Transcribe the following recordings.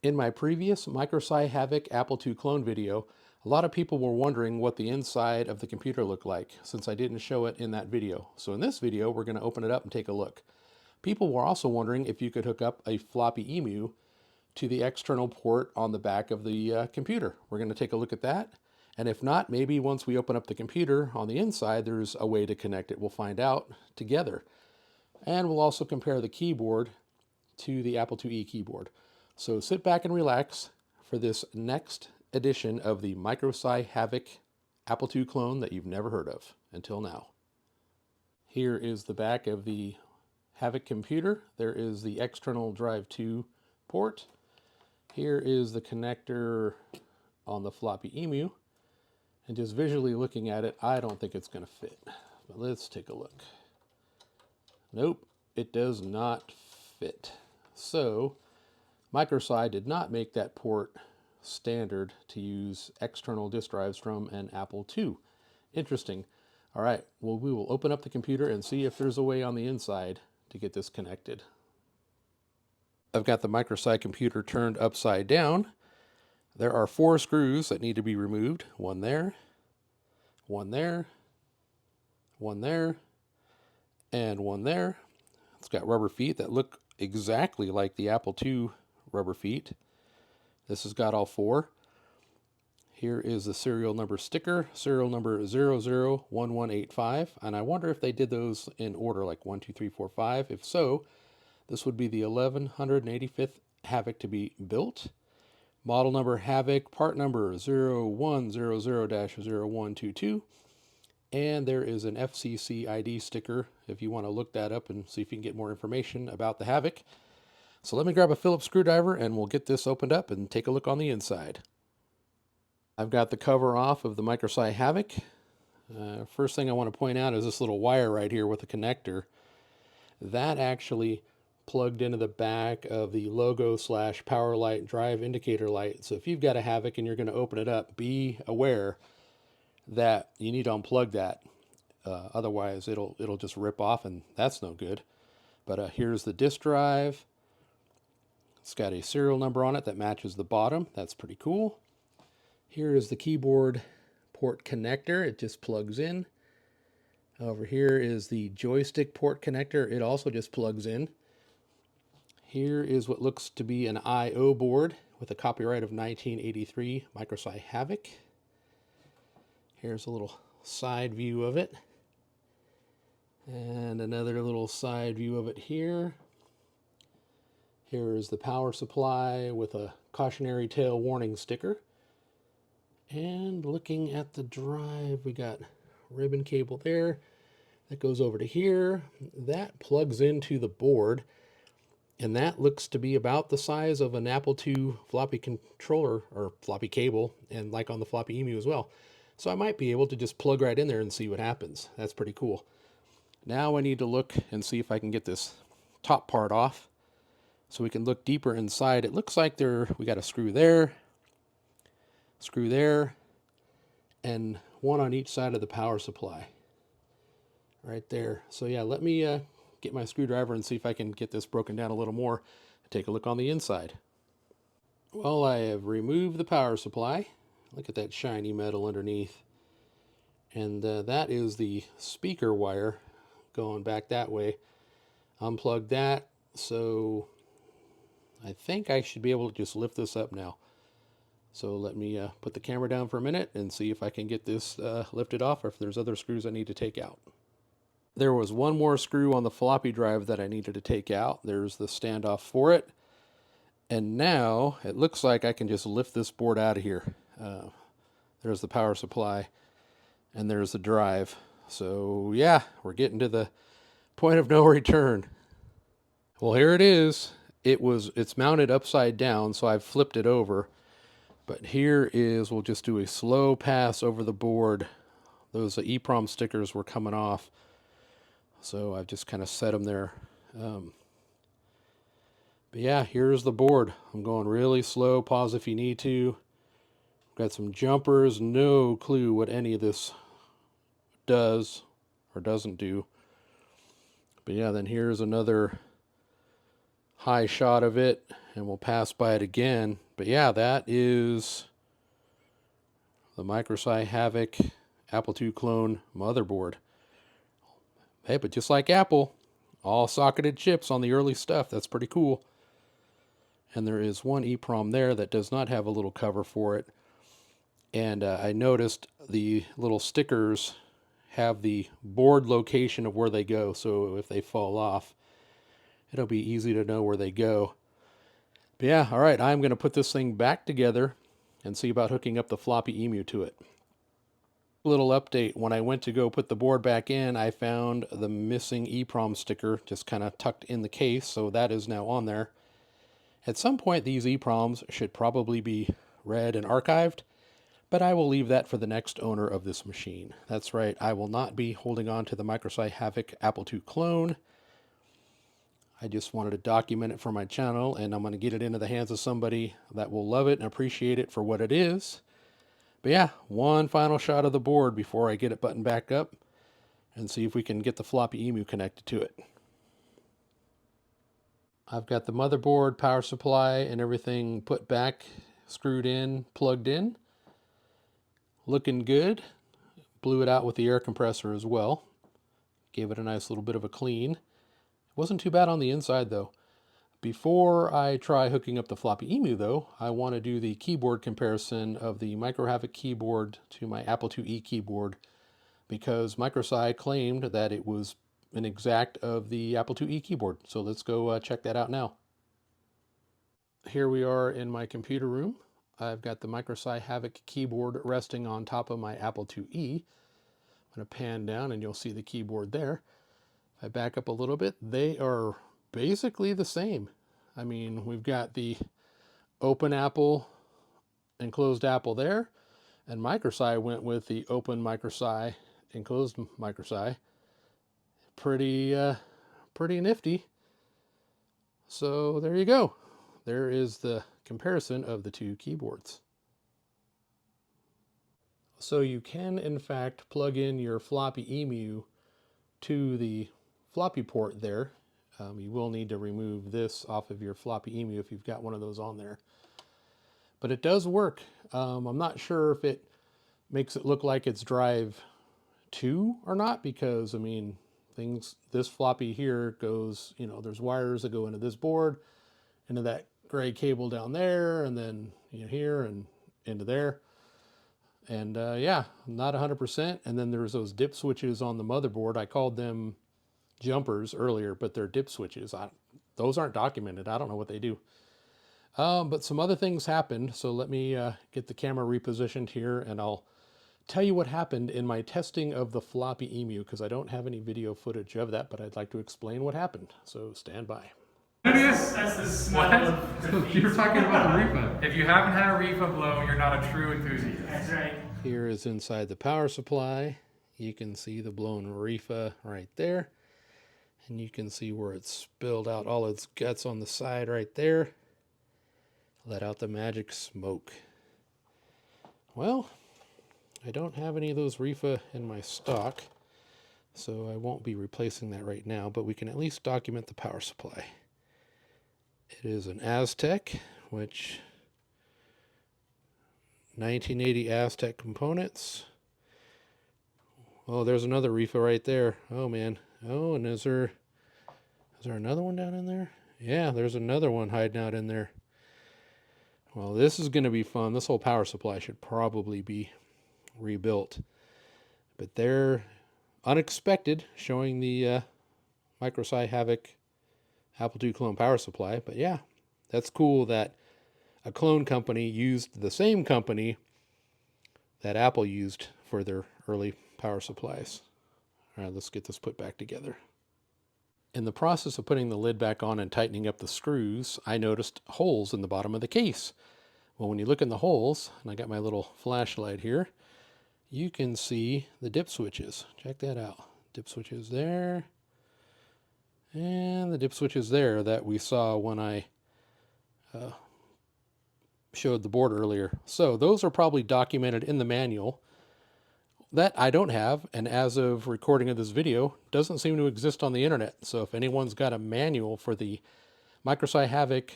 In my previous MicroSCI HAVAC Apple II clone video, a lot of people were wondering what the inside of the computer looked like since I didn't show it in that video. So in this video, we're going to open it up and take a look. People were also wondering if you could hook up a FloppyEMU to the external port on the back of the computer. We're going to take a look at that. And if not, maybe once we open up the computer on the inside, there's a way to connect it. We'll find out together. And we'll also compare the keyboard to the Apple IIe keyboard. So sit back and relax for this next edition of the MicroSCI HAVAC Apple II clone that you've never heard of until now. Here is the back of the HAVAC computer. There is the external drive 2 port. Here is the connector on the FloppyEMU. And just visually looking at it, I don't think it's going to fit. But let's take a look. Nope, it does not fit. So MicroSCI did not make that port standard to use external disk drives from an Apple II. Interesting. All right, well, we will open up the computer and see if there's a way on the inside to get this connected. I've got the MicroSCI computer turned upside down. There are 4 screws that need to be removed. One there, one there, one there, and one there. It's got rubber feet that look exactly like the Apple II rubber feet. This has got all 4. Here is the serial number sticker, serial number 001185, and I wonder if they did those in order, like 1, 2, 3, 4, 5. If so, this would be the 1185th HAVAC to be built. Model number HAVAC, part number 0100-0122. And there is an FCC ID sticker if you want to look that up and see if you can get more information about the HAVAC. So let me grab a Phillips screwdriver and we'll get this opened up and take a look on the inside. I've got the cover off of the MicroSCI HAVAC. First thing I want to point out is this little wire right here with the connector. That actually plugged into the back of the logo / power light drive indicator light. So if you've got a HAVAC and you're going to open it up, be aware that you need to unplug that. Otherwise it'll just rip off and that's no good. But here's the disk drive. It's got a serial number on it that matches the bottom. That's pretty cool. Here is the keyboard port connector. It just plugs in. Over here is the joystick port connector. It also just plugs in. Here is what looks to be an I/O board with a copyright of 1983 MicroSCI HAVAC. Here's a little side view of it. And another little side view of it here. Here is the power supply with a cautionary tale warning sticker. And looking at the drive, we got ribbon cable there. That goes over to here. That plugs into the board. And that looks to be about the size of an Apple II floppy controller or floppy cable, and like on the FloppyEMU as well. So I might be able to just plug right in there and see what happens. That's pretty cool. Now I need to look and see if I can get this top part off so we can look deeper inside. It looks like we got a screw there, and one on each side of the power supply. Right there. So yeah, let me get my screwdriver and see if I can get this broken down a little more and take a look on the inside. Well, I have removed the power supply. Look at that shiny metal underneath. And that is the speaker wire going back that way. Unplugged that, so I think I should be able to just lift this up now. So let me put the camera down for a minute and see if I can get this lifted off or if there's other screws I need to take out. There was one more screw on the floppy drive that I needed to take out. There's the standoff for it. And now it looks like I can just lift this board out of here. There's the power supply and there's the drive. So yeah, we're getting to the point of no return. Well, here it is. It's mounted upside down, so I've flipped it over. But here is, we'll just do a slow pass over the board. Those EEPROM stickers were coming off. So I've just kind of set them there. But yeah, here's the board. I'm going really slow. Pause if you need to. Got some jumpers. No clue what any of this does or doesn't do. But yeah, then here's another high shot of it, and we'll pass by it again. But yeah, that is the MicroSCI HAVAC Apple II clone motherboard. Hey, but just like Apple, all socketed chips on the early stuff. That's pretty cool. And there is one EEPROM there that does not have a little cover for it. And I noticed the little stickers have the board location of where they go. So if they fall off, it'll be easy to know where they go. But yeah, all right, I'm going to put this thing back together and see about hooking up the FloppyEMU to it. Little update, when I went to go put the board back in, I found the missing EEPROM sticker just kind of tucked in the case, so that is now on there. At some point, these EEPROMs should probably be read and archived, but I will leave that for the next owner of this machine. That's right, I will not be holding on to the MicroSCI HAVAC Apple II clone. I just wanted to document it for my channel, and I'm going to get it into the hands of somebody that will love it and appreciate it for what it is. But yeah, one final shot of the board before I get it buttoned back up and see if we can get the FloppyEMU connected to it. I've got the motherboard, power supply, and everything put back, screwed in, plugged in. Looking good. Blew it out with the air compressor as well. Gave it a nice little bit of a clean. It wasn't too bad on the inside though. Before I try hooking up the FloppyEMU though, I want to do the keyboard comparison of the MicroHAVAC keyboard to my Apple IIe keyboard, because MicroSCI claimed that it was an exact of the Apple IIe keyboard. So let's go check that out now. Here we are in my computer room. I've got the MicroSCI HAVAC keyboard resting on top of my Apple IIe. I'm going to pan down and you'll see the keyboard there. If I back up a little bit, they are basically the same. I mean, we've got the open Apple and closed Apple there, and MicroSCI went with the open MicroSCI and closed MicroSCI. Pretty nifty. So there you go. There is the comparison of the two keyboards. So you can in fact plug in your FloppyEMU to the floppy port there. You will need to remove this off of your FloppyEMU if you've got one of those on there. But it does work. I'm not sure if it makes it look like it's drive 2 or not, because I mean, this floppy here goes, you know, there's wires that go into this board, into that gray cable down there, and then here and into there. And yeah, not 100%. And then there's those dip switches on the motherboard. I called them jumpers earlier, but they're dip switches. Those aren't documented. I don't know what they do. But some other things happened. So let me get the camera repositioned here, and I'll tell you what happened in my testing of the FloppyEMU, because I don't have any video footage of that, but I'd like to explain what happened. So stand by. That's the smell of defeat. You're talking about the RIFA. If you haven't had a RIFA blow, you're not a true enthusiast. That's right. Here is inside the power supply. You can see the blown RIFA right there. And you can see where it's spilled out all its guts on the side right there. Let out the magic smoke. Well, I don't have any of those RIFA in my stock, so I won't be replacing that right now, but we can at least document the power supply. It is an Astec, which 1980 Astec components. Oh, there's another RIFA right there. Oh man. Oh, and is there another one down in there? Yeah, there's another one hiding out in there. Well, this is going to be fun. This whole power supply should probably be rebuilt. But they're unexpected, showing the MicroSCI HAVAC Apple II clone power supply. But yeah, that's cool that a clone company used the same company that Apple used for their early power supplies. All right, let's get this put back together. In the process of putting the lid back on and tightening up the screws, I noticed holes in the bottom of the case. Well, when you look in the holes, and I got my little flashlight here, you can see the dip switches. Check that out. Dip switches there. And the dip switches there that we saw when I showed the board earlier. So those are probably documented in the manual. That I don't have, and as of recording of this video, doesn't seem to exist on the internet. So if anyone's got a manual for the MicroSCI HAVAC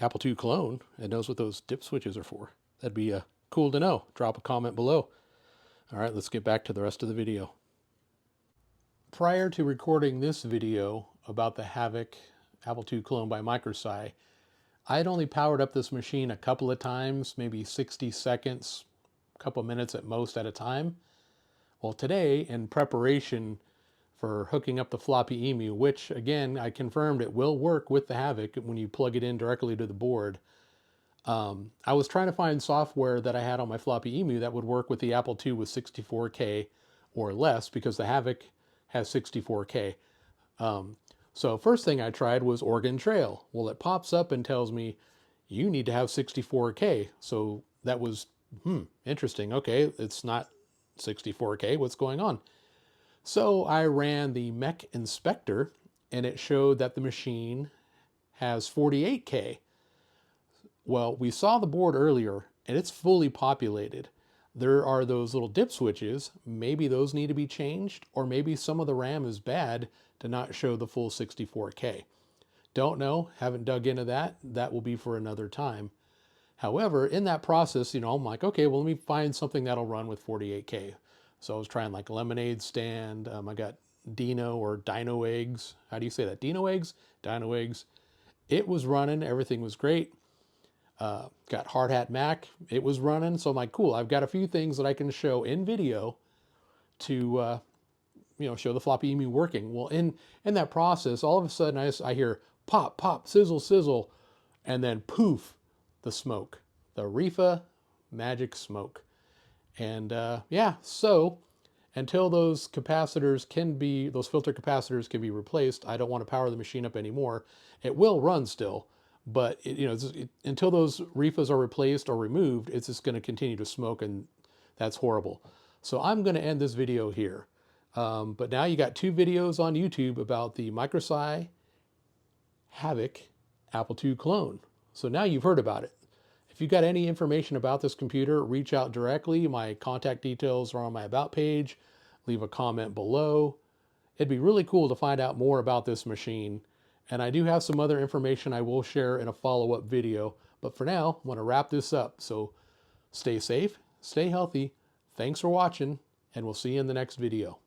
Apple II clone and knows what those dip switches are for. That'd be cool to know. Drop a comment below. All right, let's get back to the rest of the video. Prior to recording this video about the HAVAC Apple II clone by MicroSCI, I had only powered up this machine a couple of times, maybe 60 seconds, a couple minutes at most at a time. Well, today, in preparation for hooking up the FloppyEMU, which again, I confirmed it will work with the HAVAC when you plug it in directly to the board. I was trying to find software that I had on my FloppyEMU that would work with the Apple II with 64K or less, because the HAVAC has 64K. So first thing I tried was Oregon Trail. Well, it pops up and tells me you need to have 64K. So that was, interesting. Okay, it's not 64K. What's going on? So I ran the mech inspector and it showed that the machine has 48K. Well, we saw the board earlier and it's fully populated. There are those little dip switches. Maybe those need to be changed, or maybe some of the RAM is bad to not show the full 64K. Don't know, haven't dug into that. That will be for another time. However, in that process, I'm like, okay, well, let me find something that'll run with 48K. So I was trying like Lemonade Stand. I got Dino Eggs. How do you say that? Dino Eggs? Dino Eggs. It was running. Everything was great. Got Hard Hat Mack. It was running. So I'm like, cool. I've got a few things that I can show in video to, show the FloppyEMU working. Well, in that process, all of a sudden I hear pop, pop, sizzle, sizzle, and then poof, the smoke. The RIFA magic smoke. And yeah, so until those capacitors those filter capacitors can be replaced, I don't want to power the machine up anymore. It will run still, but until those RIFAs are replaced or removed, it's just going to continue to smoke, and that's horrible. So I'm going to end this video here. But now you got 2 videos on YouTube about the MicroSCI HAVAC Apple II clone. So now you've heard about it. If you've got any information about this computer, reach out directly. My contact details are on my About page. Leave a comment below. It'd be really cool to find out more about this machine. And I do have some other information I will share in a follow-up video. But for now, I want to wrap this up. So stay safe, stay healthy. Thanks for watching, and we'll see you in the next video.